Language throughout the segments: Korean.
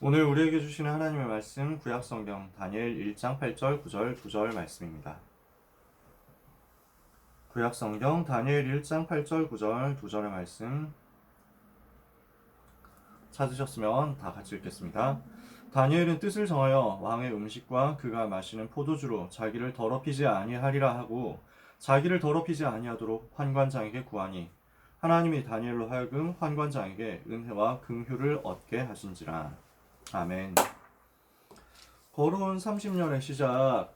오늘 우리에게 주시는 하나님의 말씀 구약성경 다니엘 1장 8절 9절 9절 말씀입니다. 구약성경 다니엘 1장 8절 9절 2절의 말씀 찾으셨으면 다 같이 읽겠습니다. 다니엘은 뜻을 정하여 왕의 음식과 그가 마시는 포도주로 자기를 더럽히지 아니하리라 하고 자기를 더럽히지 아니하도록 환관장에게 구하니 하나님이 다니엘로 하여금 환관장에게 은혜와 긍휼을 얻게 하신지라. 아멘. 거론 30년의 시작,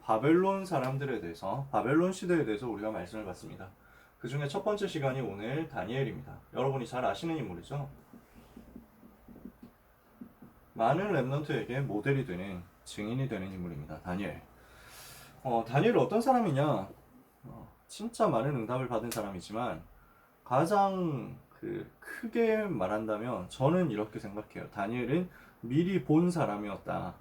바벨론 사람들에 대해서, 바벨론 시대에 대해서 우리가 말씀을 받습니다. 그 중에 첫 번째 시간이 오늘 다니엘입니다. 여러분이 잘 아시는 인물이죠? 많은 랩런트에게 모델이 되는, 증인이 되는 인물입니다. 다니엘. 다니엘은 어떤 사람이냐? 진짜 많은 응답을 받은 사람이지만 가장 크게 말한다면 저는 이렇게 생각해요. 다니엘은 미리 본 사람이었다.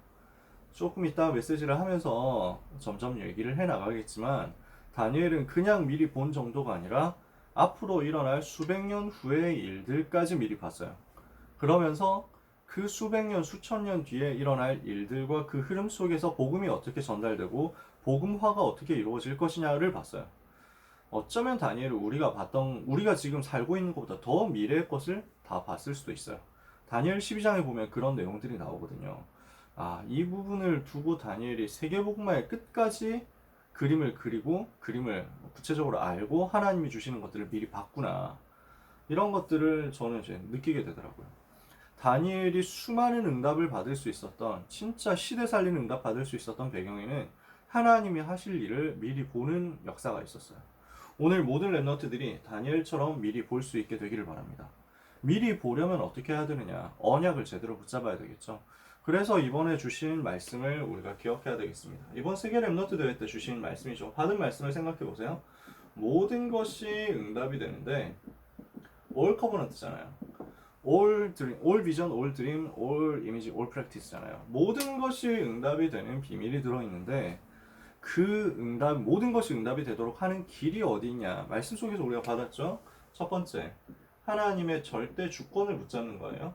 조금 이따 메시지를 하면서 점점 얘기를 해 나가겠지만 다니엘은 그냥 미리 본 정도가 아니라 앞으로 일어날 수백 년 후의 일들까지 미리 봤어요. 그러면서 그 수백 년, 수천 년 뒤에 일어날 일들과 그 흐름 속에서 복음이 어떻게 전달되고 복음화가 어떻게 이루어질 것이냐를 봤어요. 어쩌면 다니엘은 우리가 지금 살고 있는 것보다 더 미래의 것을 다 봤을 수도 있어요. 다니엘 12장에 보면 그런 내용들이 나오거든요. 이 부분을 두고 다니엘이 세계복음화의 끝까지 그림을 그리고 그림을 구체적으로 알고 하나님이 주시는 것들을 미리 봤구나. 이런 것들을 저는 이제 느끼게 되더라고요. 다니엘이 수많은 응답을 받을 수 있었던, 진짜 시대 살리는 응답 받을 수 있었던 배경에는 하나님이 하실 일을 미리 보는 역사가 있었어요. 오늘 모든 랩런트들이 다니엘처럼 미리 볼 수 있게 되기를 바랍니다. 미리 보려면 어떻게 해야 되느냐? 언약을 제대로 붙잡아야 되겠죠. 그래서 이번에 주신 말씀을 우리가 기억해야 되겠습니다. 이번 세계 랩런트 대회 때 주신 말씀이죠. 받은 말씀을 생각해 보세요. 모든 것이 응답이 되는데 all covenant잖아요. all vision, all dream, all image, all practice잖아요. 모든 것이 응답이 되는 비밀이 들어있는데 모든 것이 응답이 되도록 하는 길이 어디 있냐? 말씀 속에서 우리가 받았죠? 첫 번째, 하나님의 절대 주권을 붙잡는 거예요.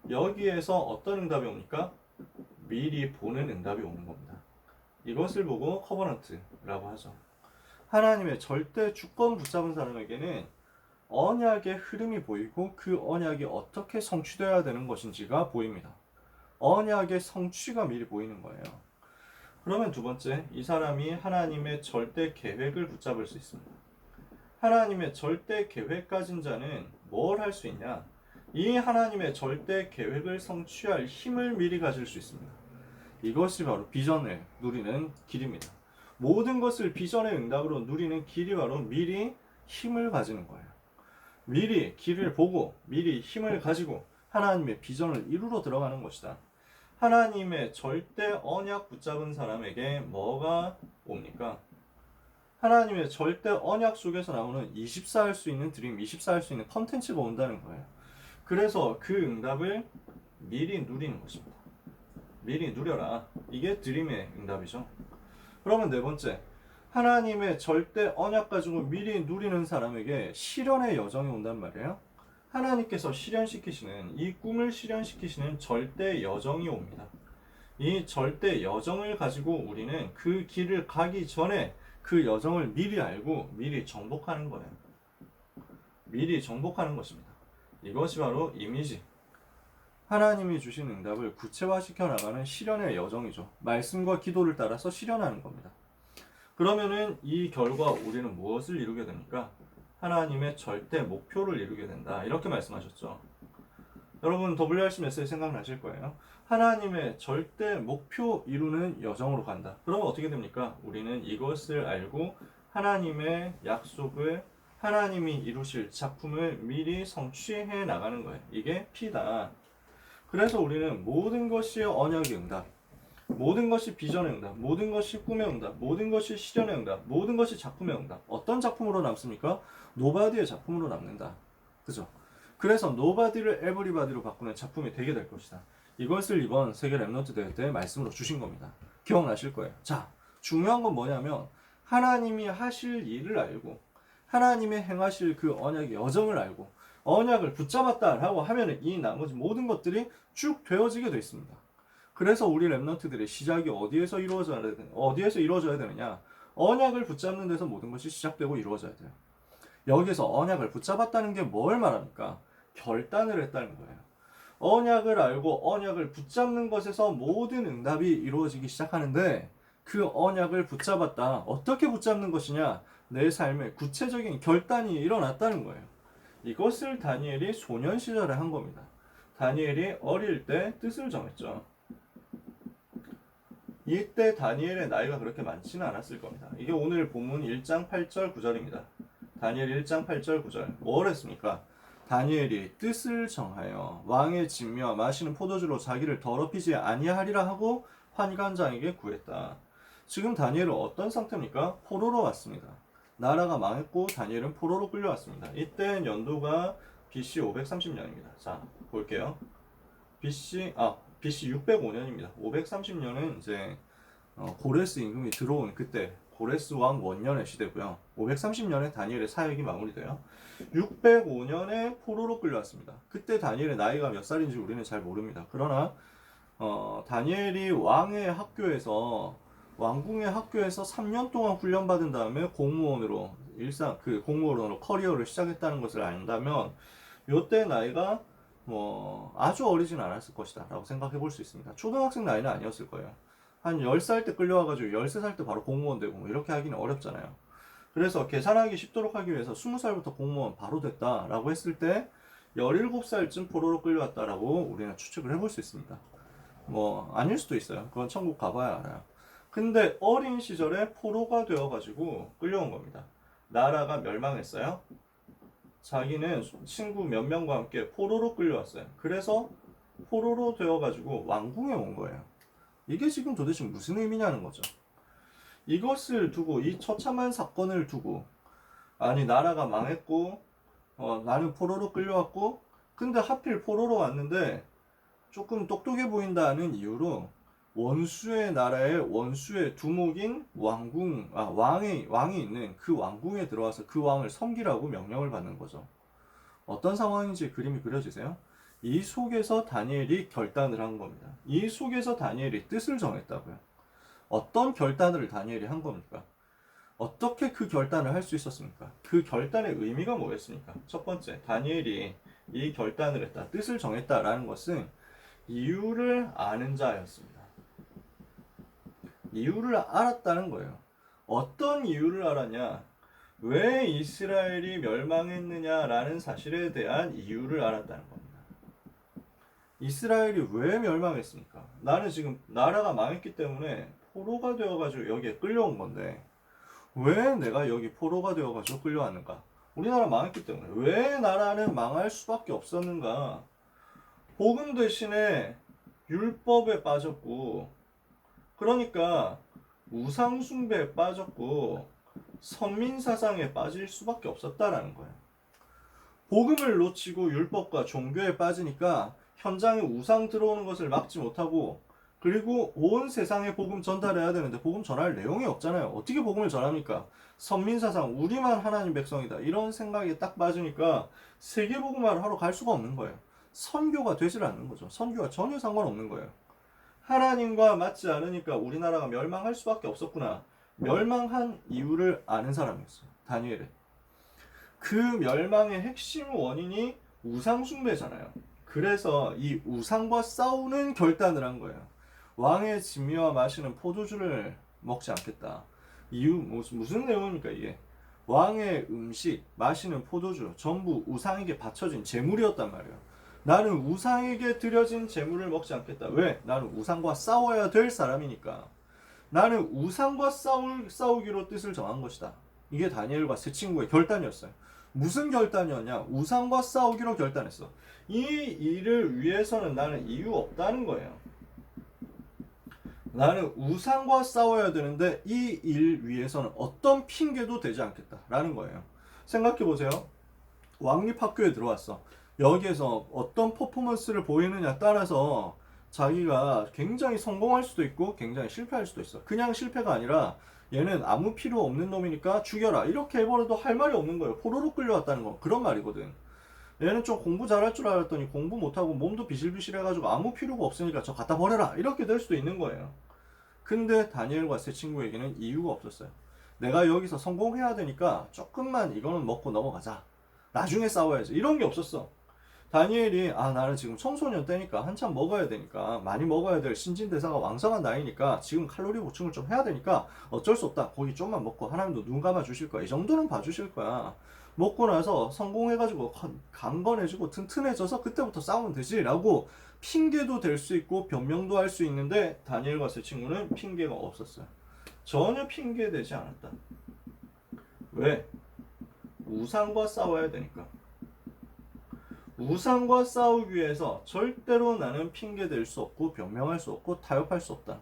여기에서 어떤 응답이 옵니까? 미리 보는 응답이 오는 겁니다. 이것을 보고 커버넌트라고 하죠. 하나님의 절대 주권 붙잡은 사람에게는 언약의 흐름이 보이고 그 언약이 어떻게 성취되어야 되는 것인지가 보입니다. 언약의 성취가 미리 보이는 거예요. 그러면 두 번째, 이 사람이 하나님의 절대 계획을 붙잡을 수 있습니다. 하나님의 절대 계획 가진 자는 뭘 할 수 있냐? 이 하나님의 절대 계획을 성취할 힘을 미리 가질 수 있습니다. 이것이 바로 비전을 누리는 길입니다. 모든 것을 비전의 응답으로 누리는 길이 바로 미리 힘을 가지는 거예요. 미리 길을 보고 미리 힘을 가지고 하나님의 비전을 이루러 들어가는 것이다. 하나님의 절대 언약 붙잡은 사람에게 뭐가 옵니까? 하나님의 절대 언약 속에서 나오는 24할 수 있는 드림, 24할 수 있는 컨텐츠가 온다는 거예요. 그래서 그 응답을 미리 누리는 것입니다. 미리 누려라. 이게 드림의 응답이죠. 그러면 네 번째, 하나님의 절대 언약 가지고 미리 누리는 사람에게 실현의 여정이 온단 말이에요. 하나님께서 실현시키시는, 이 꿈을 실현시키시는 절대 여정이 옵니다. 이 절대 여정을 가지고 우리는 그 길을 가기 전에 그 여정을 미리 알고 미리 정복하는 거예요. 미리 정복하는 것입니다. 이것이 바로 이미지. 하나님이 주신 응답을 구체화시켜 나가는 실현의 여정이죠. 말씀과 기도를 따라서 실현하는 겁니다. 그러면은 이 결과 우리는 무엇을 이루게 됩니까? 하나님의 절대 목표를 이루게 된다. 이렇게 말씀하셨죠. 여러분 WRC 메시지 생각나실 거예요. 하나님의 절대 목표 이루는 여정으로 간다. 그러면 어떻게 됩니까? 우리는 이것을 알고 하나님의 약속을, 하나님이 이루실 작품을 미리 성취해 나가는 거예요. 이게 P다. 그래서 우리는 모든 것이 언약의 응답, 모든 것이 비전의 응답, 모든 것이 꿈의 응답, 모든 것이 실현의 응답, 모든 것이 작품의 응답. 어떤 작품으로 남습니까? 노바디의 작품으로 남는다. 그죠? 그래서 노바디를 에브리바디로 바꾸는 작품이 되게 될 것이다. 이것을 이번 세계 랩런트 대회 때 말씀으로 주신 겁니다. 기억나실 거예요. 자, 중요한 건 뭐냐면 하나님이 하실 일을 알고 하나님의 행하실 그 언약의 여정을 알고 언약을 붙잡았다라고 하면은 이 나머지 모든 것들이 쭉 되어지게 돼 있습니다. 그래서 우리 랩런트들의 시작이 어디에서 이루어져야 되느냐? 언약을 붙잡는 데서 모든 것이 시작되고 이루어져야 돼요. 여기서 언약을 붙잡았다는 게 뭘 말합니까? 결단을 했다는 거예요. 언약을 알고 언약을 붙잡는 것에서 모든 응답이 이루어지기 시작하는데 그 언약을 붙잡았다. 어떻게 붙잡는 것이냐? 내 삶에 구체적인 결단이 일어났다는 거예요. 이것을 다니엘이 소년 시절에 한 겁니다. 다니엘이 어릴 때 뜻을 정했죠. 이때 다니엘의 나이가 그렇게 많지는 않았을 겁니다. 이게 오늘 본문 1장 8절 9절입니다. 다니엘 1장 8절 9절. 뭘 했습니까? 다니엘이 뜻을 정하여 왕의 진미와 마시는 포도주로 자기를 더럽히지 아니하리라 하고 환관장에게 구했다. 지금 다니엘은 어떤 상태입니까? 포로로 왔습니다. 나라가 망했고 다니엘은 포로로 끌려왔습니다. 이때 연도가 BC 530년입니다. 자, 볼게요. BC 605년입니다. 530년은 이제 고레스 임금이 들어온 그때 고레스 왕 원년의 시대고요. 530년에 다니엘의 사역이 마무리돼요. 605년에 포로로 끌려왔습니다. 그때 다니엘의 나이가 몇 살인지 우리는 잘 모릅니다. 그러나 다니엘이 왕궁의 학교에서 3년 동안 훈련받은 다음에 공무원으로 공무원으로 커리어를 시작했다는 것을 안다면 이때 나이가 아주 어리진 않았을 것이다 라고 생각해 볼 수 있습니다. 초등학생 나이는 아니었을 거예요. 한 10살 때 끌려와가지고 13살 때 바로 공무원 되고 이렇게 하기는 어렵잖아요. 그래서 계산하기 쉽도록 하기 위해서 20살부터 공무원 바로 됐다라고 했을 때 17살쯤 포로로 끌려왔다라고 우리는 추측을 해볼 수 있습니다. 아닐 수도 있어요. 그건 천국 가봐야 알아요. 근데 어린 시절에 포로가 되어가지고 끌려온 겁니다. 나라가 멸망했어요. 자기는 친구 몇 명과 함께 포로로 끌려왔어요. 그래서 포로로 되어가지고 왕궁에 온 거예요. 이게 지금 도대체 무슨 의미냐는 거죠. 이것을 두고, 이 처참한 사건을 두고, 아니 나라가 망했고 나는 포로로 끌려왔고 근데 하필 포로로 왔는데 조금 똑똑해 보인다는 이유로 원수의 나라의 원수의 두목인 왕이 있는 그 왕궁에 들어와서 그 왕을 섬기라고 명령을 받는 거죠. 어떤 상황인지 그림이 그려지세요? 이 속에서 다니엘이 결단을 한 겁니다. 이 속에서 다니엘이 뜻을 정했다고요. 어떤 결단을 다니엘이 한 겁니까? 어떻게 그 결단을 할 수 있었습니까? 그 결단의 의미가 뭐였습니까? 첫 번째, 다니엘이 이 결단을 했다, 뜻을 정했다라는 것은 이유를 아는 자였습니다. 이유를 알았다는 거예요. 어떤 이유를 알았냐? 왜 이스라엘이 멸망했느냐라는 사실에 대한 이유를 알았다는 겁니다. 이스라엘이 왜 멸망했습니까? 나는 지금 나라가 망했기 때문에 포로가 되어가지고 여기에 끌려온 건데 왜 내가 여기 포로가 되어가지고 끌려왔는가? 우리나라 망했기 때문에. 왜 나라는 망할 수밖에 없었는가? 복음 대신에 율법에 빠졌고, 그러니까 우상숭배에 빠졌고 선민사상에 빠질 수밖에 없었다라는 거예요. 복음을 놓치고 율법과 종교에 빠지니까 현장에 우상 들어오는 것을 막지 못하고, 그리고 온 세상에 복음 전달해야 되는데 복음 전할 내용이 없잖아요. 어떻게 복음을 전합니까? 선민사상, 우리만 하나님 백성이다, 이런 생각에 딱 빠지니까 세계복음화를 하러 갈 수가 없는 거예요. 선교가 되질 않는 거죠. 선교가 전혀 상관없는 거예요. 하나님과 맞지 않으니까 우리나라가 멸망할 수밖에 없었구나. 멸망한 이유를 아는 사람이었어요. 다니엘은. 그 멸망의 핵심 원인이 우상숭배잖아요. 그래서 이 우상과 싸우는 결단을 한 거예요. 왕의 진미와 마시는 포도주를 먹지 않겠다. 이유 무슨 내용입니까 이게? 왕의 음식, 마시는 포도주 전부 우상에게 바쳐진 제물이었단 말이에요. 나는 우상에게 드려진 제물을 먹지 않겠다. 왜? 나는 우상과 싸워야 될 사람이니까. 나는 우상과 싸우기로 뜻을 정한 것이다. 이게 다니엘과 세 친구의 결단이었어요. 무슨 결단이었냐? 우상과 싸우기로 결단했어. 이 일을 위해서는 나는 이유 없다는 거예요. 나는 우상과 싸워야 되는데 이 일 위해서는 어떤 핑계도 되지 않겠다라는 거예요. 생각해보세요. 왕립학교에 들어왔어. 여기에서 어떤 퍼포먼스를 보이느냐 따라서 자기가 굉장히 성공할 수도 있고 굉장히 실패할 수도 있어. 그냥 실패가 아니라 얘는 아무 필요 없는 놈이니까 죽여라, 이렇게 해버려도 할 말이 없는 거예요. 포로로 끌려왔다는 건 그런 말이거든. 얘는 좀 공부 잘할 줄 알았더니 공부 못하고 몸도 비실비실해가지고 아무 필요가 없으니까 저 갖다 버려라 이렇게 될 수도 있는 거예요. 근데 다니엘과 세 친구에게는 이유가 없었어요. 내가 여기서 성공해야 되니까 조금만 이거는 먹고 넘어가자. 나중에 싸워야지. 이런 게 없었어. 다니엘이 나는 지금 청소년 때니까 한참 먹어야 되니까 많이 먹어야 될 신진대사가 왕성한 나이니까 지금 칼로리 보충을 좀 해야 되니까 어쩔 수 없다. 고기 좀만 먹고 하나님도 눈 감아 주실 거야. 이 정도는 봐주실 거야. 먹고 나서 성공해가지고 강건해지고 튼튼해져서 그때부터 싸우면 되지 라고 핑계도 될 수 있고 변명도 할 수 있는데 다니엘과 세 친구는 핑계가 없었어요. 전혀 핑계되지 않았다. 왜? 우상과 싸워야 되니까. 우상과 싸우기 위해서 절대로 나는 핑계 댈 수 없고 변명할 수 없고 타협할 수 없다.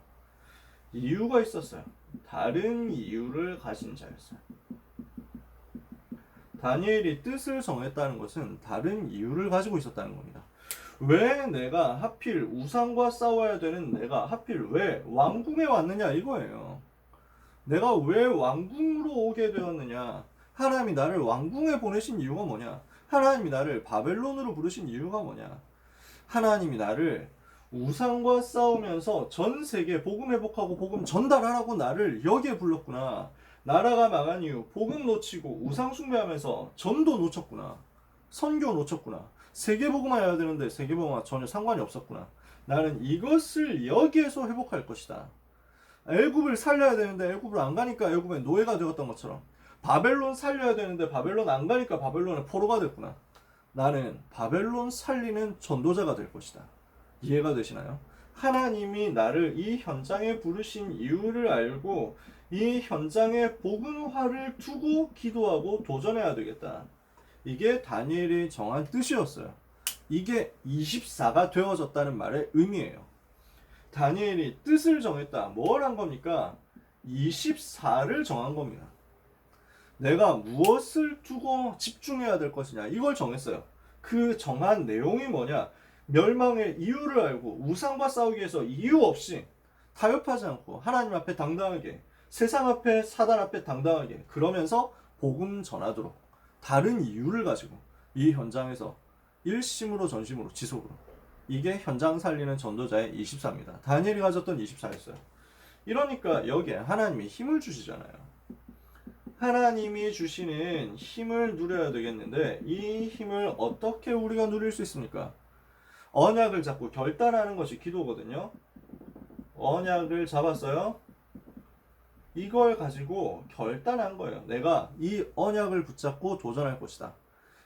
이유가 있었어요. 다른 이유를 가진 자였어요. 다니엘이 뜻을 정했다는 것은 다른 이유를 가지고 있었다는 겁니다. 왜 내가 하필 우상과 싸워야 되는 내가 하필 왜 왕궁에 왔느냐 이거예요. 내가 왜 왕궁으로 오게 되었느냐. 하나님이 나를 왕궁에 보내신 이유가 뭐냐. 하나님이 나를 바벨론으로 부르신 이유가 뭐냐. 하나님이 나를 우상과 싸우면서 전 세계 복음 회복하고 복음 전달하라고 나를 여기에 불렀구나. 나라가 망한 이유 복음 놓치고 우상 숭배하면서 전도 놓쳤구나. 선교 놓쳤구나. 세계복음화 해야 되는데 세계복음화 전혀 상관이 없었구나. 나는 이것을 여기에서 회복할 것이다. 애굽을 살려야 되는데 애굽을 안 가니까 애굽의 노예가 되었던 것처럼 바벨론 살려야 되는데 바벨론 안 가니까 바벨론의 포로가 됐구나. 나는 바벨론 살리는 전도자가 될 것이다. 이해가 되시나요? 하나님이 나를 이 현장에 부르신 이유를 알고 이 현장에 복음화를 두고 기도하고 도전해야 되겠다. 이게 다니엘이 정한 뜻이었어요. 이게 24가 되어졌다는 말의 의미예요. 다니엘이 뜻을 정했다. 뭘 한 겁니까? 24를 정한 겁니다. 내가 무엇을 두고 집중해야 될 것이냐 이걸 정했어요. 그 정한 내용이 뭐냐? 멸망의 이유를 알고 우상과 싸우기 위해서 이유 없이 타협하지 않고 하나님 앞에 당당하게 세상 앞에 사단 앞에 당당하게 그러면서 복음 전하도록 다른 이유를 가지고 이 현장에서 일심으로 전심으로 지속으로 이게 현장 살리는 전도자의 24입니다. 다니엘이 가졌던 24였어요. 이러니까 여기에 하나님이 힘을 주시잖아요. 하나님이 주시는 힘을 누려야 되겠는데 이 힘을 어떻게 우리가 누릴 수 있습니까? 언약을 잡고 결단하는 것이 기도거든요. 언약을 잡았어요. 이걸 가지고 결단한 거예요. 내가 이 언약을 붙잡고 도전할 것이다.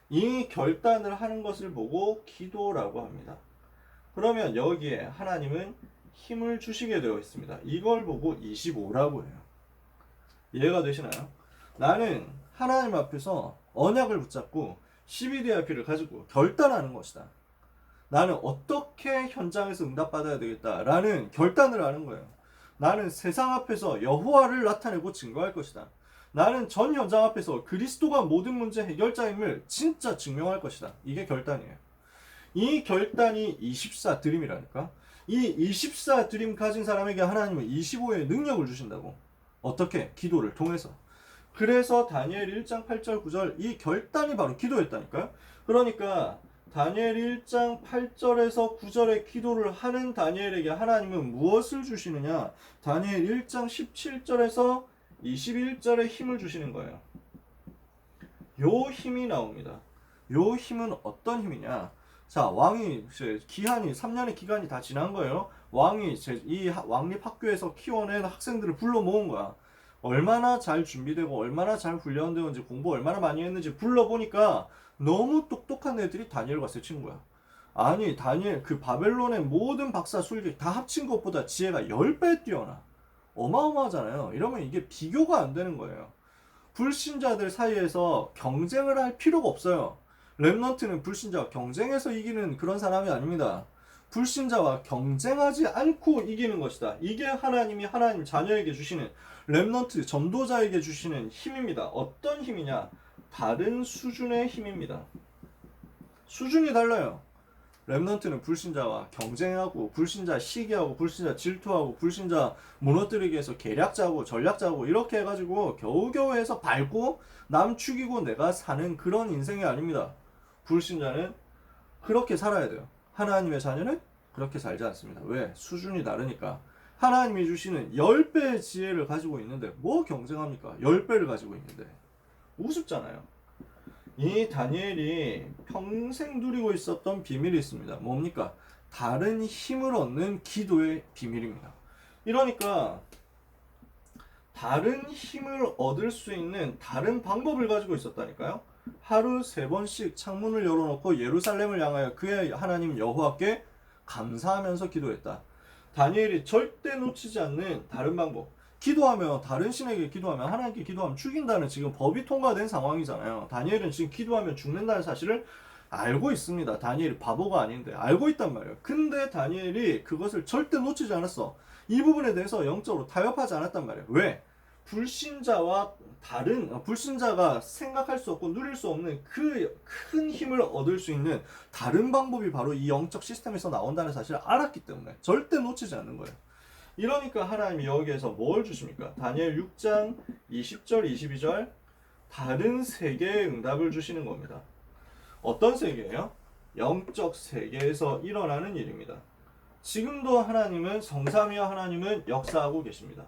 이 결단을 하는 것을 보고 기도라고 합니다. 그러면 여기에 하나님은 힘을 주시게 되어 있습니다. 이걸 보고 25라고 해요. 이해가 되시나요? 나는 하나님 앞에서 언약을 붙잡고 CBDIP를 가지고 결단하는 것이다. 나는 어떻게 현장에서 응답받아야 되겠다라는 결단을 하는 거예요. 나는 세상 앞에서 여호와를 나타내고 증거할 것이다. 나는 전 현장 앞에서 그리스도가 모든 문제 해결자임을 진짜 증명할 것이다. 이게 결단이에요. 이 결단이 24 드림이라니까. 이 24 드림 가진 사람에게 하나님은 25의 능력을 주신다고. 어떻게? 기도를 통해서. 그래서 다니엘 1장 8절 9절 이 결단이 바로 기도였다니까요. 그러니까 다니엘 1장 8절에서 9절의 기도를 하는 다니엘에게 하나님은 무엇을 주시느냐? 다니엘 1장 17절에서 21절에 힘을 주시는 거예요. 요 힘이 나옵니다. 요 힘은 어떤 힘이냐? 자, 왕이 기한이 3년의 기간이 다 지난 거예요. 왕이 이 왕립 학교에서 키워낸 학생들을 불러 모은 거야. 얼마나 잘 준비되고 얼마나 잘 훈련되었는지 공부 얼마나 많이 했는지 불러보니까 너무 똑똑한 애들이 다니엘과 세 친구야. 아니 다니엘 그 바벨론의 모든 박사 술객 다 합친 것보다 지혜가 10배 뛰어나. 어마어마하잖아요. 이러면 이게 비교가 안 되는 거예요. 불신자들 사이에서 경쟁을 할 필요가 없어요. 렘넌트는 불신자와 경쟁해서 이기는 그런 사람이 아닙니다. 불신자와 경쟁하지 않고 이기는 것이다. 이게 하나님이 하나님 자녀에게 주시는 렘넌트 전도자에게 주시는 힘입니다. 어떤 힘이냐? 다른 수준의 힘입니다. 수준이 달라요. 렘넌트는 불신자와 경쟁하고 불신자 시기하고 불신자 질투하고 불신자 무너뜨리기 위해서 계략 짜고 전략 짜고 이렇게 해가지고 겨우겨우 해서 밟고 남 죽이고 내가 사는 그런 인생이 아닙니다. 불신자는 그렇게 살아야 돼요. 하나님의 자녀는 그렇게 살지 않습니다. 왜? 수준이 다르니까. 하나님이 주시는 10배의 지혜를 가지고 있는데 뭐 경쟁합니까? 10배를 가지고 있는데 우습잖아요. 이 다니엘이 평생 누리고 있었던 비밀이 있습니다. 뭡니까? 다른 힘을 얻는 기도의 비밀입니다. 이러니까 다른 힘을 얻을 수 있는 다른 방법을 가지고 있었다니까요. 하루 3번씩 창문을 열어놓고 예루살렘을 향하여 그의 하나님 여호와께 감사하면서 기도했다. 다니엘이 절대 놓치지 않는 다른 방법. 기도하면 다른 신에게 기도하면 하나님께 기도하면 죽인다는 지금 법이 통과된 상황이잖아요. 다니엘은 지금 기도하면 죽는다는 사실을 알고 있습니다. 다니엘이 바보가 아닌데 알고 있단 말이에요. 근데 다니엘이 그것을 절대 놓치지 않았어. 이 부분에 대해서 영적으로 타협하지 않았단 말이에요. 왜? 불신자와 다른 불신자가 생각할 수 없고 누릴 수 없는 그 큰 힘을 얻을 수 있는 다른 방법이 바로 이 영적 시스템에서 나온다는 사실을 알았기 때문에 절대 놓치지 않는 거예요. 이러니까 하나님이 여기에서 뭘 주십니까? 다니엘 6장 20절 22절 다른 세계의 응답을 주시는 겁니다. 어떤 세계예요? 영적 세계에서 일어나는 일입니다. 지금도 하나님은 성삼위와 하나님은 역사하고 계십니다.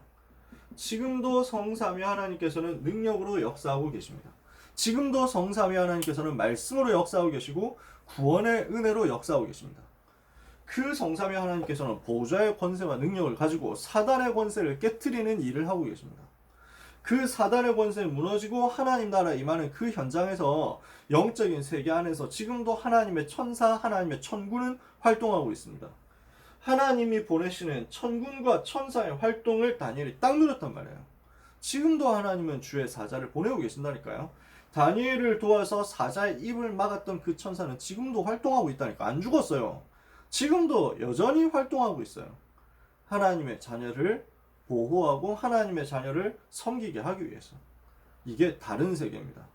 지금도 성삼위 하나님께서는 능력으로 역사하고 계십니다. 지금도 성삼위 하나님께서는 말씀으로 역사하고 계시고 구원의 은혜로 역사하고 계십니다. 그 성삼위 하나님께서는 보좌의 권세와 능력을 가지고 사단의 권세를 깨트리는 일을 하고 계십니다. 그 사단의 권세는 무너지고 하나님 나라 임하는 그 현장에서 영적인 세계 안에서 지금도 하나님의 천사, 하나님의 천군은 활동하고 있습니다. 하나님이 보내시는 천군과 천사의 활동을 다니엘이 딱 누렸단 말이에요. 지금도 하나님은 주의 사자를 보내고 계신다니까요. 다니엘을 도와서 사자의 입을 막았던 그 천사는 지금도 활동하고 있다니까. 안 죽었어요. 지금도 여전히 활동하고 있어요. 하나님의 자녀를 보호하고 하나님의 자녀를 섬기게 하기 위해서. 이게 다른 세계입니다.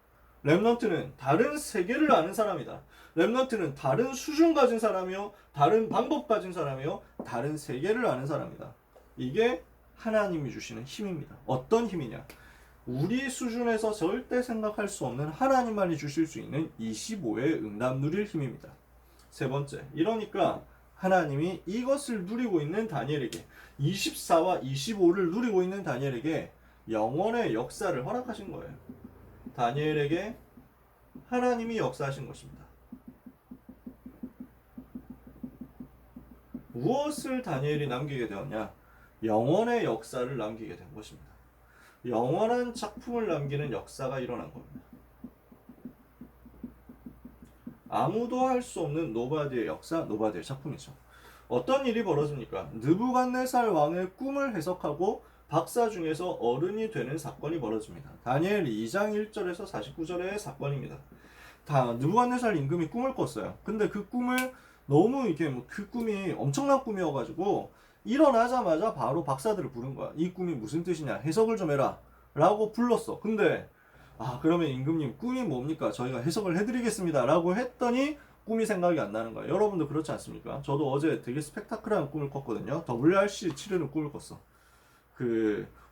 렘넌트는 다른 세계를 아는 사람이다. 렘넌트는 다른 수준 가진 사람이요, 다른 방법 가진 사람이요, 다른 세계를 아는 사람이다. 이게 하나님이 주시는 힘입니다. 어떤 힘이냐? 우리 수준에서 절대 생각할 수 없는 하나님만이 주실 수 있는 25의 응답 누릴 힘입니다. 세 번째, 이러니까 하나님이 이것을 누리고 있는 다니엘에게 24와 25를 누리고 있는 다니엘에게 영원의 역사를 허락하신 거예요. 다니엘에게 하나님이 역사하신 것입니다. 무엇을 다니엘이 남기게 되었냐? 영원의 역사를 남기게 된 것입니다. 영원한 작품을 남기는 역사가 일어난 겁니다. 아무도 할 수 없는 노바디의 역사, 노바디의 작품이죠. 어떤 일이 벌어집니까? 느부갓네살 왕의 꿈을 해석하고 박사 중에서 어른이 되는 사건이 벌어집니다. 다니엘 2장 1절에서 49절의 사건입니다. 느부갓네살 임금이 꿈을 꿨어요. 근데 그 꿈을 너무 이게 그 꿈이 엄청난 꿈이어가지고 일어나자마자 바로 박사들을 부른 거야. 이 꿈이 무슨 뜻이냐? 해석을 좀 해라. 라고 불렀어. 근데 그러면 임금님 꿈이 뭡니까? 저희가 해석을 해드리겠습니다. 라고 했더니 꿈이 생각이 안 나는 거예요. 여러분도 그렇지 않습니까? 저도 어제 되게 스펙타클한 꿈을 꿨거든요. WRC 치르는 꿈을 꿨어.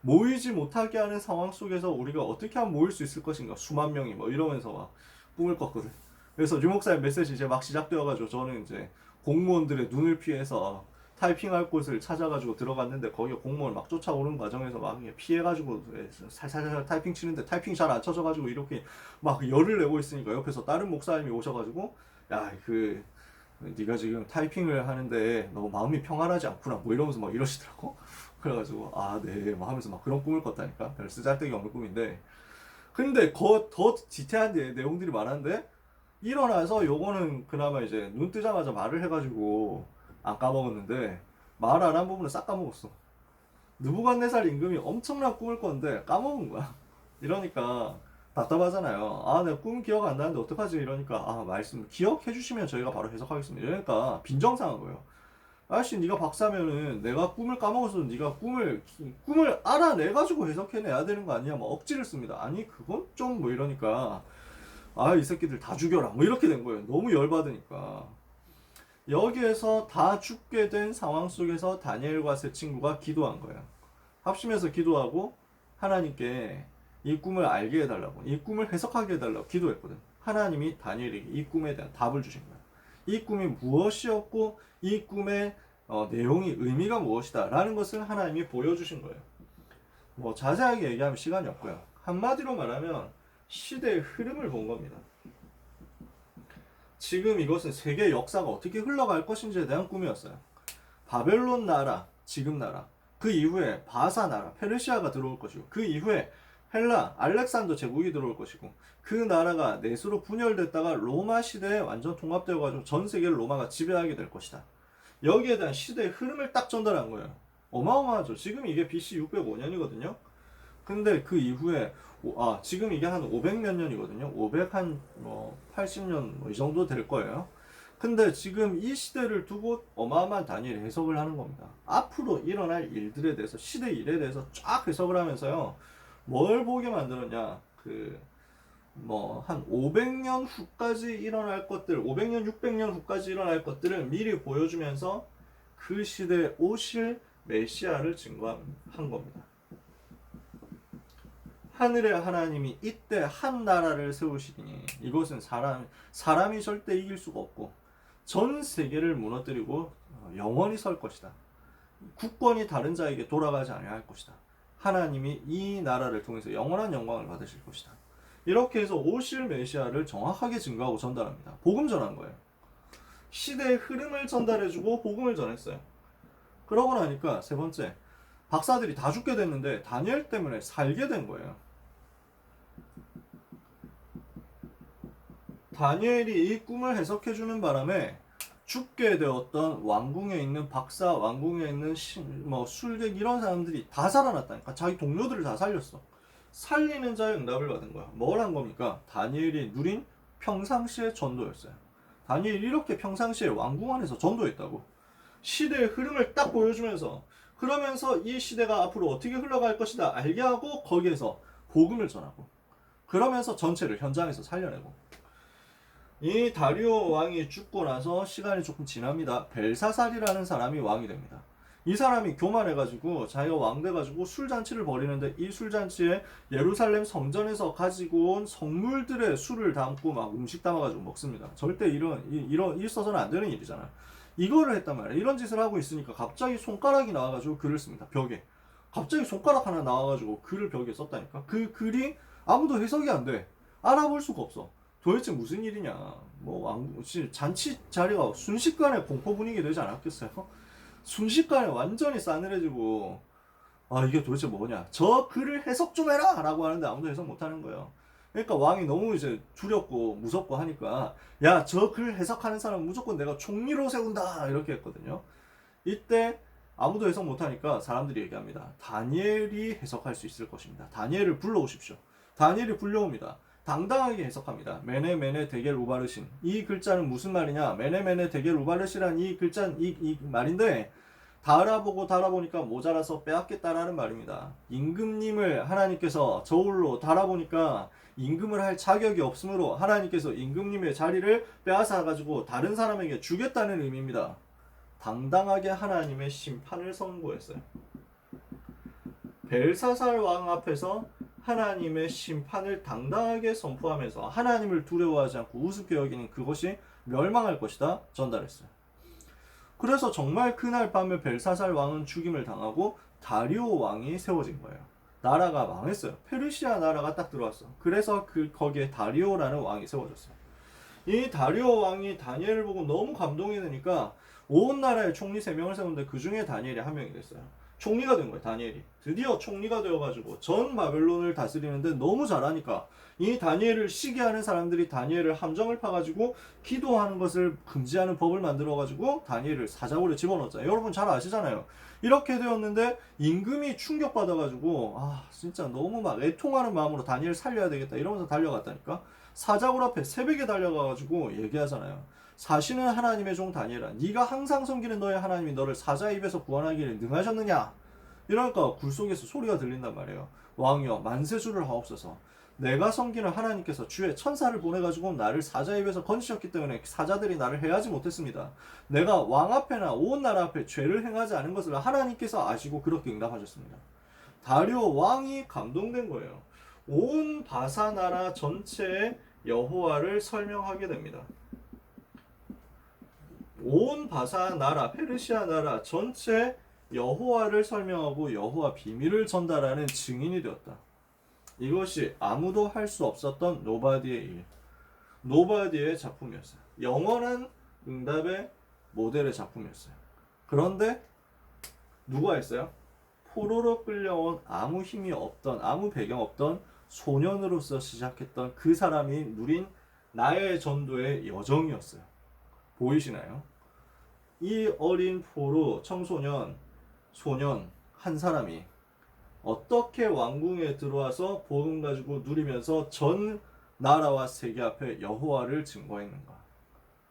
모이지 못하게 하는 상황 속에서 우리가 어떻게 하면 모일 수 있을 것인가? 수만 명이 이러면서 막 꿈을 꿨거든. 그래서 유목사의 메시지 이제 막 시작되어가지고 저는 이제 공무원들의 눈을 피해서 타이핑할 곳을 찾아가지고 들어갔는데 거기에 공무원 막 쫓아오는 과정에서 막 피해가지고 살살살 타이핑 치는데 타이핑 잘 안 쳐져가지고 이렇게 막 열을 내고 있으니까 옆에서 다른 목사님이 오셔가지고 야 네가 지금 타이핑을 하는데 너무 마음이 평안하지 않구나 이러면서 막 이러시더라고. 그래가지고 네 막 하면서 막 그런 꿈을 꿨다니까. 별 쓰잘데기 없는 꿈인데 근데 더 디테일한 내용들이 많은데 일어나서 요거는 그나마 이제 눈 뜨자마자 말을 해가지고 안 까먹었는데 말 안 한 부분은 싹 까먹었어. 느부갓네살 임금이 엄청난 꿈을 꿨는데 까먹은 거야. 이러니까 답답하잖아요. 내가 꿈 기억 안 나는데 어떡하지? 이러니까 말씀 기억해 주시면 저희가 바로 해석하겠습니다. 이러니까 빈정상한 거예요. 아저씨 네가 박사면은 내가 꿈을 까먹어서 네가 꿈을 알아내가지고 해석해내야 되는 거 아니야? 막 억지를 씁니다. 아니 그건 좀 이러니까 이 새끼들 다 죽여라 이렇게 된 거예요. 너무 열받으니까. 여기에서 다 죽게 된 상황 속에서 다니엘과 세 친구가 기도한 거예요. 합심해서 기도하고 하나님께 이 꿈을 알게 해달라고, 이 꿈을 해석하게 해달라고 기도했거든. 하나님이 다니엘에게 이 꿈에 대한 답을 주신 거예요. 이 꿈이 무엇이었고 이 꿈의 내용이 의미가 무엇이다 라는 것을 하나님이 보여주신 거예요. 뭐 자세하게 얘기하면 시간이 없고요. 한마디로 말하면 시대의 흐름을 본 겁니다. 지금 이것은 세계 역사가 어떻게 흘러갈 것인지에 대한 꿈이었어요. 바벨론 나라, 지금 나라, 그 이후에 바사 나라, 페르시아가 들어올 것이고, 그 이후에 헬라, 알렉산더 제국이 들어올 것이고, 그 나라가 넷으로 분열됐다가 로마 시대에 완전 통합되어가지고 전 세계를 로마가 지배하게 될 것이다. 여기에 대한 시대의 흐름을 딱 전달한 거예요. 어마어마하죠. 지금 이게 BC 605년이거든요. 근데 그 이후에 지금 이게 한 500 몇 년이거든요. 500 한 80년 이 정도 될 거예요. 근데 지금 이 시대를 두고 어마어마한 다니엘이 해석을 하는 겁니다. 앞으로 일어날 일들에 대해서, 시대 일에 대해서 쫙 해석을 하면서요. 뭘 보게 만들었냐? 한 500년 후까지 일어날 것들, 500년, 600년 후까지 일어날 것들을 미리 보여주면서 그 시대에 오실 메시아를 증거한 겁니다. 하늘의 하나님이 이때 한 나라를 세우시니 이것은 사람이 절대 이길 수가 없고 전 세계를 무너뜨리고 영원히 설 것이다. 국권이 다른 자에게 돌아가지 아니할 것이다. 하나님이 이 나라를 통해서 영원한 영광을 받으실 것이다. 이렇게 해서 오실 메시아를 정확하게 증거하고 전달합니다. 복음 전한 거예요. 시대의 흐름을 전달해주고 복음을 전했어요. 그러고 나니까 세 번째, 박사들이 다 죽게 됐는데 다니엘 때문에 살게 된 거예요. 다니엘이 이 꿈을 해석해주는 바람에 죽게 되었던 왕궁에 있는 박사, 왕궁에 있는 술객 이런 사람들이 다 살아났다니까. 자기 동료들을 다 살렸어. 살리는 자의 응답을 받은 거야. 뭘 한 겁니까? 다니엘이 누린 평상시의 전도였어요. 다니엘이 이렇게 평상시에 왕궁 안에서 전도했다고. 시대의 흐름을 딱 보여주면서, 그러면서 이 시대가 앞으로 어떻게 흘러갈 것이다 알게 하고 거기에서 복음을 전하고, 그러면서 전체를 현장에서 살려내고. 이 다리오 왕이 죽고 나서 시간이 조금 지납니다. 벨사살이라는 사람이 왕이 됩니다. 이 사람이 교만해가지고 자기가 왕 돼가지고 술잔치를 벌이는데, 이 술잔치에 예루살렘 성전에서 가지고 온 성물들의 술을 담고 막 음식 담아가지고 먹습니다. 절대 있어서는 안 되는 일이잖아. 이거를 했단 말이야. 이런 짓을 하고 있으니까 갑자기 손가락이 나와가지고 글을 씁니다. 벽에. 갑자기 손가락 하나 나와가지고 글을 벽에 썼다니까. 그 글이 아무도 해석이 안 돼. 알아볼 수가 없어. 도대체 무슨 일이냐. 잔치 자리가 순식간에 공포 분위기 되지 않았겠어요? 순식간에 완전히 싸늘해지고, 이게 도대체 뭐냐. 저 글을 해석 좀 해라! 라고 하는데 아무도 해석 못 하는 거예요. 그러니까 왕이 너무 이제 두렵고 무섭고 하니까, 야, 저 글 해석하는 사람 무조건 내가 총리로 세운다! 이렇게 했거든요. 이때 아무도 해석 못 하니까 사람들이 얘기합니다. 다니엘이 해석할 수 있을 것입니다. 다니엘을 불러오십시오. 다니엘이 불려옵니다. 당당하게 해석합니다. 메네 데겔 우바르신. 이 글자는 무슨 말이냐? 메네 데겔 우바르시란 이 글자는 이 말인데, 다 알아보니까 모자라서 빼앗겠다라는 말입니다. 임금님을 하나님께서 저울로 달아보니까 임금을 할 자격이 없으므로 하나님께서 임금님의 자리를 빼앗아가지고 다른 사람에게 주겠다는 의미입니다. 당당하게 하나님의 심판을 선고했어요. 벨사살 왕 앞에서 하나님의 심판을 당당하게 선포하면서 하나님을 두려워하지 않고 우습게 여기는 그것이 멸망할 것이다 전달했어요. 그래서 정말 그날 밤에 벨사살 왕은 죽임을 당하고 다리오 왕이 세워진 거예요. 나라가 망했어요. 페르시아 나라가 딱 들어왔어. 그래서 거기에 다리오라는 왕이 세워졌어요. 이 다리오 왕이 다니엘을 보고 너무 감동이 되니까 온 나라에 총리 3명을 세웠는데 그 중에 다니엘이 1명이 됐어요. 총리가 된 거예요. 다니엘이 드디어 총리가 되어가지고 전 바벨론을 다스리는데 너무 잘하니까 이 다니엘을 시기하는 사람들이 다니엘을 함정을 파가지고 기도하는 것을 금지하는 법을 만들어가지고 다니엘을 사자굴에 집어넣었잖아요. 여러분 잘 아시잖아요. 이렇게 되었는데 임금이 충격받아가지고 진짜 너무 막 애통하는 마음으로 다니엘 살려야 되겠다 이러면서 달려갔다니까. 사자굴 앞에 새벽에 달려가가지고 얘기하잖아요. 사시는 하나님의 종 다니엘아, 네가 항상 섬기는 너의 하나님이 너를 사자 입에서 구원하기를 능하셨느냐? 이러니까 굴속에서 소리가 들린단 말이에요. 왕이여 만세주를 하옵소서. 내가 섬기는 하나님께서 주의 천사를 보내가지고 나를 사자 입에서 건지셨기 때문에 사자들이 나를 해하지 못했습니다. 내가 왕 앞에나 온 나라 앞에 죄를 행하지 않은 것을 하나님께서 아시고 그렇게 응답하셨습니다. 다리오 왕이 감동된 거예요. 온 바사 나라 전체에 여호와를 설명하게 됩니다. 온 바사 나라, 페르시아 나라 전체 여호와를 설명하고 여호와 비밀을 전달하는 증인이 되었다. 이것이 아무도 할 수 없었던 노바디의 일, 노바디의 작품이었어요. 영원한 응답의 모델의 작품이었어요. 그런데 누가 했어요? 포로로 끌려온 아무 힘이 없던, 아무 배경 없던 소년으로서 시작했던 그 사람이 누린 나의 전도의 여정이었어요. 보이시나요? 이 어린 포로, 청소년, 소년 한 사람이 어떻게 왕궁에 들어와서 복음 가지고 누리면서 전 나라와 세계 앞에 여호와를 증거했는가?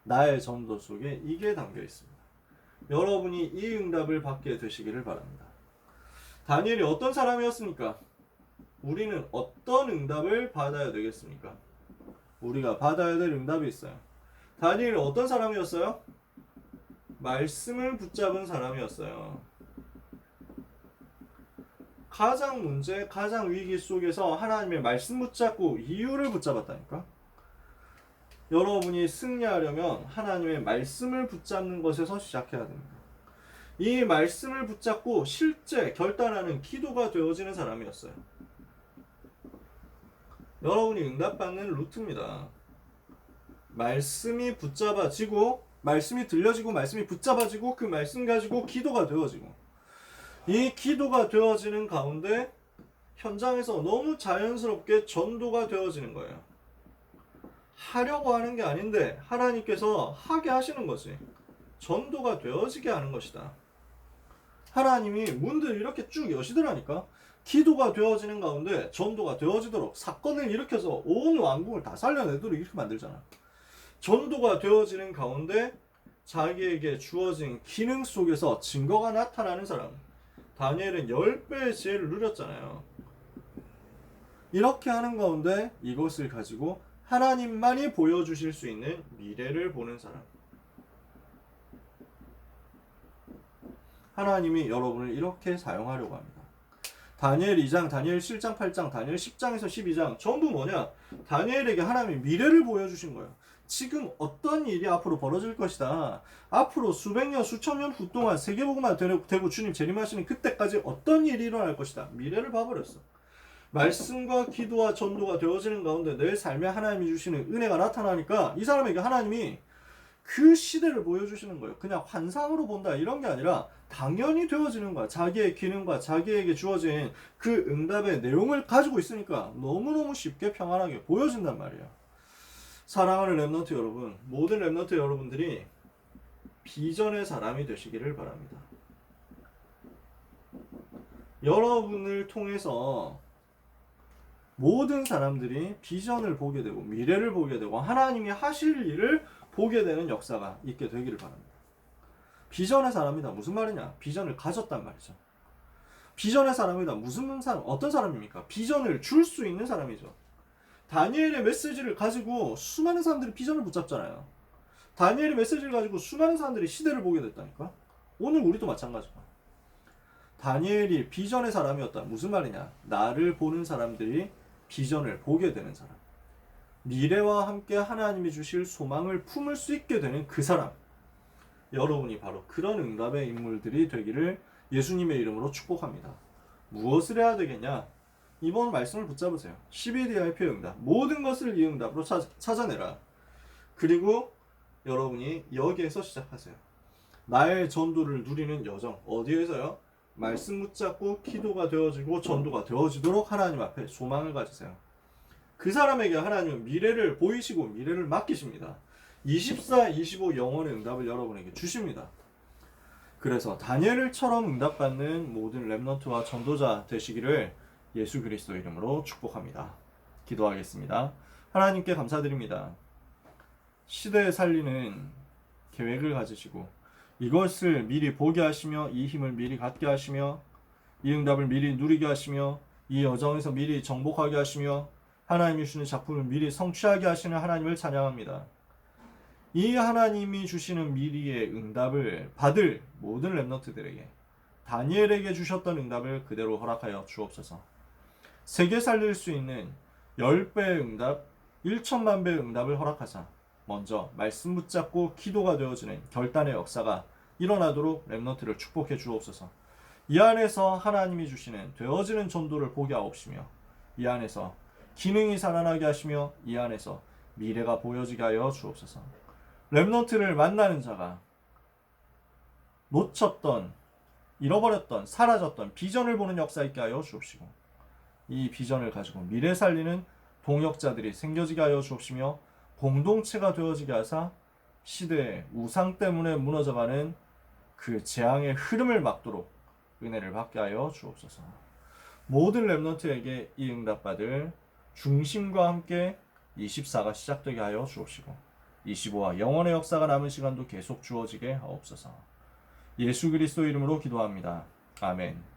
나의 전도 속에 이게 담겨 있습니다. 여러분이 이 응답을 받게 되시기를 바랍니다. 다니엘이 어떤 사람이었습니까? 우리는 어떤 응답을 받아야 되겠습니까? 우리가 받아야 될 응답이 있어요. 다니엘이 어떤 사람이었어요? 말씀을 붙잡은 사람이었어요. 가장 문제, 가장 위기 속에서 하나님의 말씀 붙잡고 이유를 붙잡았다니까? 여러분이 승리하려면 하나님의 말씀을 붙잡는 것에서 시작해야 됩니다. 이 말씀을 붙잡고 실제 결단하는 기도가 되어지는 사람이었어요. 여러분이 응답받는 루트입니다. 말씀이 붙잡아지고, 말씀이 들려지고, 말씀이 붙잡아지고, 그 말씀 가지고 기도가 되어지고, 이 기도가 되어지는 가운데 현장에서 너무 자연스럽게 전도가 되어지는 거예요. 하려고 하는 게 아닌데 하나님께서 하게 하시는 거지. 전도가 되어지게 하는 것이다. 하나님이 문들을 이렇게 쭉 여시더라니까. 기도가 되어지는 가운데 전도가 되어지도록, 사건을 일으켜서 온 왕궁을 다 살려내도록 이렇게 만들잖아. 전도가 되어지는 가운데 자기에게 주어진 기능 속에서 증거가 나타나는 사람. 다니엘은 10배의 지혜를 누렸잖아요. 이렇게 하는 가운데 이것을 가지고 하나님만이 보여주실 수 있는 미래를 보는 사람. 하나님이 여러분을 이렇게 사용하려고 합니다. 다니엘 2장, 다니엘 7장, 8장, 다니엘 10장에서 12장 전부 뭐냐? 다니엘에게 하나님이 미래를 보여주신 거예요. 지금 어떤 일이 앞으로 벌어질 것이다. 앞으로 수백 년, 수천 년 후 동안 세계복음화 되고 주님 재림하시는 그때까지 어떤 일이 일어날 것이다. 미래를 봐버렸어. 말씀과 기도와 전도가 되어지는 가운데 내 삶에 하나님이 주시는 은혜가 나타나니까 이 사람에게 하나님이 그 시대를 보여주시는 거예요. 그냥 환상으로 본다 이런 게 아니라 당연히 되어지는 거야. 자기의 기능과 자기에게 주어진 그 응답의 내용을 가지고 있으니까 너무너무 쉽게 평안하게 보여진단 말이에요. 사랑하는 랩넌트 여러분, 모든 랩넌트 여러분들이 비전의 사람이 되시기를 바랍니다. 여러분을 통해서 모든 사람들이 비전을 보게 되고 미래를 보게 되고 하나님이 하실 일을 보게 되는 역사가 있게 되기를 바랍니다. 비전의 사람이다. 무슨 말이냐? 비전을 가졌단 말이죠. 비전의 사람이다. 무슨 사람, 어떤 사람입니까? 비전을 줄 수 있는 사람이죠. 다니엘의 메시지를 가지고 수많은 사람들이 비전을 붙잡잖아요. 다니엘의 메시지를 가지고 수많은 사람들이 시대를 보게 됐다니까. 오늘 우리도 마찬가지야. 다니엘이 비전의 사람이었다. 무슨 말이냐? 나를 보는 사람들이 비전을 보게 되는 사람. 미래와 함께 하나님이 주실 소망을 품을 수 있게 되는 그 사람. 여러분이 바로 그런 응답의 인물들이 되기를 예수님의 이름으로 축복합니다. 무엇을 해야 되겠냐? 이번 말씀을 붙잡으세요. 12DIP 응답. 모든 것을 이 응답으로 찾아내라. 그리고 여러분이 여기에서 시작하세요. 나의 전도를 누리는 여정. 어디에서요? 말씀 붙잡고 기도가 되어지고 전도가 되어지도록 하나님 앞에 소망을 가지세요. 그 사람에게 하나님은 미래를 보이시고 미래를 맡기십니다. 24, 25 영원의 응답을 여러분에게 주십니다. 그래서 다니엘처럼 응답받는 모든 랩넌트와 전도자 되시기를 예수 그리스도 이름으로 축복합니다. 기도하겠습니다. 하나님께 감사드립니다. 시대에 살리는 계획을 가지시고 이것을 미리 보게 하시며 이 힘을 미리 갖게 하시며 이 응답을 미리 누리게 하시며 이 여정에서 미리 정복하게 하시며 하나님이 주시는 작품을 미리 성취하게 하시는 하나님을 찬양합니다. 이 하나님이 주시는 미리의 응답을 받을 모든 랩넌트들에게 다니엘에게 주셨던 응답을 그대로 허락하여 주옵소서. 세계 살릴 수 있는 10배의 응답, 1천만 배의 응답을 허락하사 먼저 말씀 붙잡고 기도가 되어지는 결단의 역사가 일어나도록 렘넌트를 축복해 주옵소서. 이 안에서 하나님이 주시는 되어지는 전도를 보게 하옵시며 이 안에서 기능이 살아나게 하시며 이 안에서 미래가 보여지게 하여 주옵소서. 렘넌트를 만나는 자가 놓쳤던, 잃어버렸던, 사라졌던 비전을 보는 역사 있게 하여 주옵시고 이 비전을 가지고 미래 살리는 동역자들이 생겨지게 하여 주옵시며 공동체가 되어지게 하사 시대의 우상 때문에 무너져가는 그 재앙의 흐름을 막도록 은혜를 받게 하여 주옵소서. 모든 렘넌트에게 이 응답받을 중심과 함께 24가 시작되게 하여 주옵시고 25와 영원의 역사가 남은 시간도 계속 주어지게 하옵소서. 예수 그리스도 이름으로 기도합니다. 아멘.